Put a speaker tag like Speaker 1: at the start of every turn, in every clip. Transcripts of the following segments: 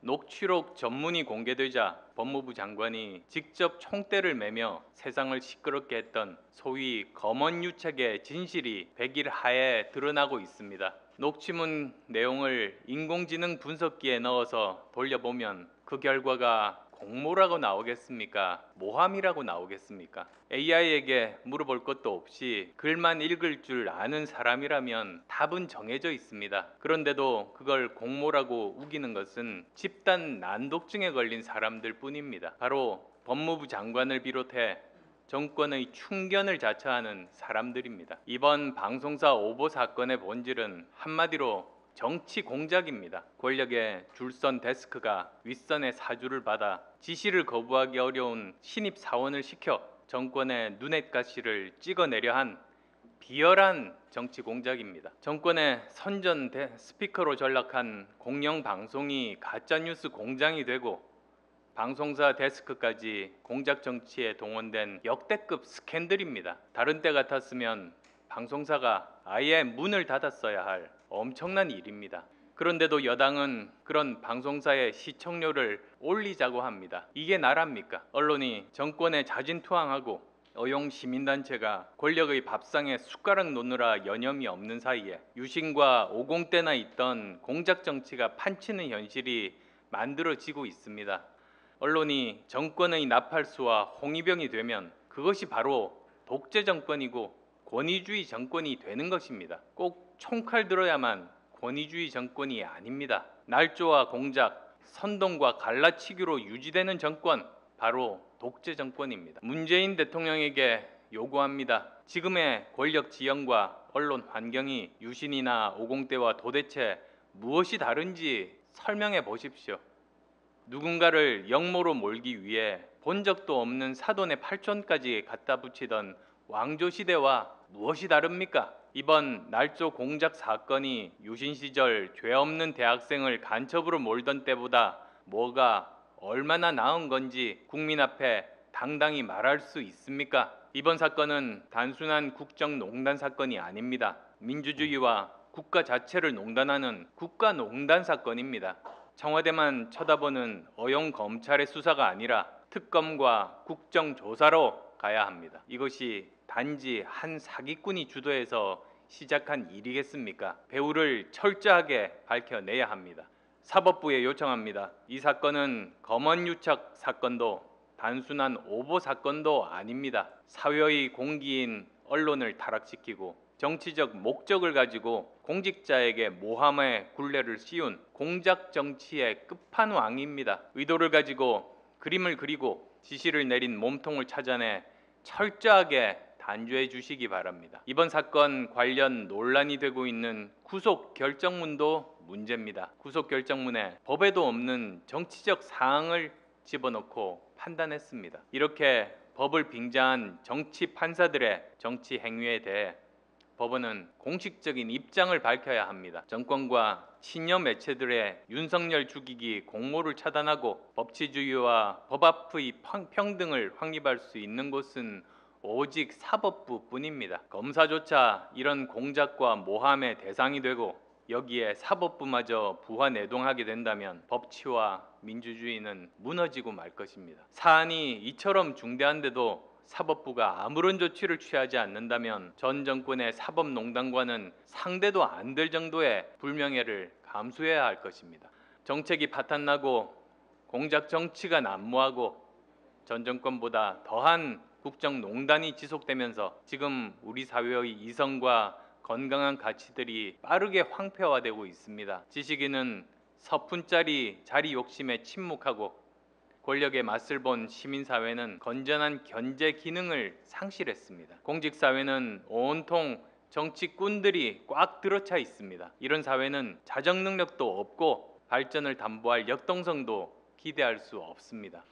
Speaker 1: 녹취록 전문이 공개되자 법무부 장관이 직접 총대를 매며 세상을 시끄럽게 했던 소위 검언유착의 진실이 백일하에 드러나고 있습니다. 녹취문 내용을 인공지능 분석기에 넣어서 돌려보면 그 결과가 공모라고 나오겠습니까? 모함이라고 나오겠습니까? AI에게 물어볼 것도 없이 글만 읽을 줄 아는 사람이라면 답은 정해져 있습니다. 그런데도 그걸 공모라고 우기는 것은 집단 난독증에 걸린 사람들 뿐입니다. 바로 법무부 장관을 비롯해 정권의 충견을 자처하는 사람들입니다. 이번 방송사 오보 사건의 본질은 한마디로 정치 공작입니다. 권력의 줄선 데스크가 윗선의 사주를 받아 지시를 거부하기 어려운 신입 사원을 시켜 정권의 눈엣가시를 찍어내려 한 비열한 정치 공작입니다. 정권의 선전 스피커로 전락한 공영방송이 가짜뉴스 공장이 되고 방송사 데스크까지 공작 정치에 동원된 역대급 스캔들입니다. 다른 때 같았으면 방송사가 아예 문을 닫았어야 할 엄청난 일입니다. 그런데도 여당은 그런 방송사의 시청료를 올리자고 합니다. 이게 나라입니까? 언론이 정권에 자진투항하고 어용 시민단체가 권력의 밥상에 숟가락 놓느라 여념이 없는 사이에 유신과 오공때나 있던 공작 정치가 판치는 현실이 만들어지고 있습니다. 언론이 정권의 나팔수와 홍위병이 되면 그것이 바로 독재 정권이고 권위주의 정권이 되는 것입니다. 꼭 총칼 들어야만 권위주의 정권이 아닙니다. 날조와 공작, 선동과 갈라치기로 유지되는 정권, 바로 독재 정권입니다. 문재인 대통령에게 요구합니다. 지금의 권력 지형과 언론 환경이 유신이나 오공때와 도대체 무엇이 다른지 설명해 보십시오. 누군가를 역모로 몰기 위해 본 적도 없는 사돈의 팔촌까지 갖다 붙이던 왕조시대와 무엇이 다릅니까? 이번 날조 공작 사건이 유신 시절 죄 없는 대학생을 간첩으로 몰던 때보다 뭐가 얼마나 나은 건지 국민 앞에 당당히 말할 수 있습니까? 이번 사건은 단순한 국정농단 사건이 아닙니다. 민주주의와 국가 자체를 농단하는 국가농단 사건입니다. 청와대만 쳐다보는 어용 검찰의 수사가 아니라 특검과 국정조사로 가야 합니다. 이것이 단지 한 사기꾼이 주도해서 시작한 일이겠습니까? 배후를 철저하게 밝혀내야 합니다. 사법부에 요청합니다. 이 사건은 검언유착 사건도 단순한 오보 사건도 아닙니다. 사회의 공기인 언론을 타락시키고 정치적 목적을 가지고 공직자에게 모함의 굴레를 씌운 공작 정치의 끝판왕입니다. 의도를 가지고 그림을 그리고 지시를 내린 몸통을 찾아내 철저하게 단죄해 주시기 바랍니다. 이번 사건 관련 논란이 되고 있는 구속 결정문도 문제입니다. 구속 결정문에 법에도 없는 정치적 사항을 집어넣고 판단했습니다. 이렇게 법을 빙자한 정치 판사들의 정치 행위에 대해 법원은 공식적인 입장을 밝혀야 합니다. 정권과 친여 매체들의 윤석열 죽이기 공모를 차단하고 법치주의와 법 앞의 평등을 확립할 수 있는 곳은 오직 사법부뿐입니다. 검사조차 이런 공작과 모함의 대상이 되고 여기에 사법부마저 부하내동하게 된다면 법치와 민주주의는 무너지고 말 것입니다. 사안이 이처럼 중대한데도 사법부가 아무런 조치를 취하지 않는다면 전 정권의 사법농단과는 상대도 안 될 정도의 불명예를 감수해야 할 것입니다. 정책이 파탄나고 공작 정치가 난무하고 전 정권보다 더한 국정농단이 지속되면서 지금 우리 사회의 이성과 건강한 가치들이 빠르게 황폐화되고 있습니다. 지식인은 서푼짜리 자리 욕심에 침묵하고 권력의 맛을 본 시민사회는 건전한 견제 기능을 상실했습니다. 공직사회는 온통 정치꾼들이 꽉 들어차 있습니다. 이런 사회는 자정 능력도 없고 발전을 담보할 역동성도 기대할 수 없습니다.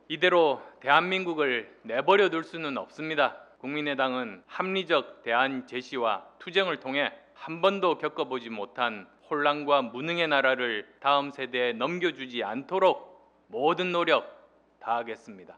Speaker 1: 이대로 대한민국을 내버려 둘 수는 없습니다. 국민의당은 합리적 대안 제시와 투쟁을 통해 한 번도 겪어보지 못한 혼란과 무능의 나라를 다음 세대에 넘겨주지 않도록 모든 노력 다하겠습니다.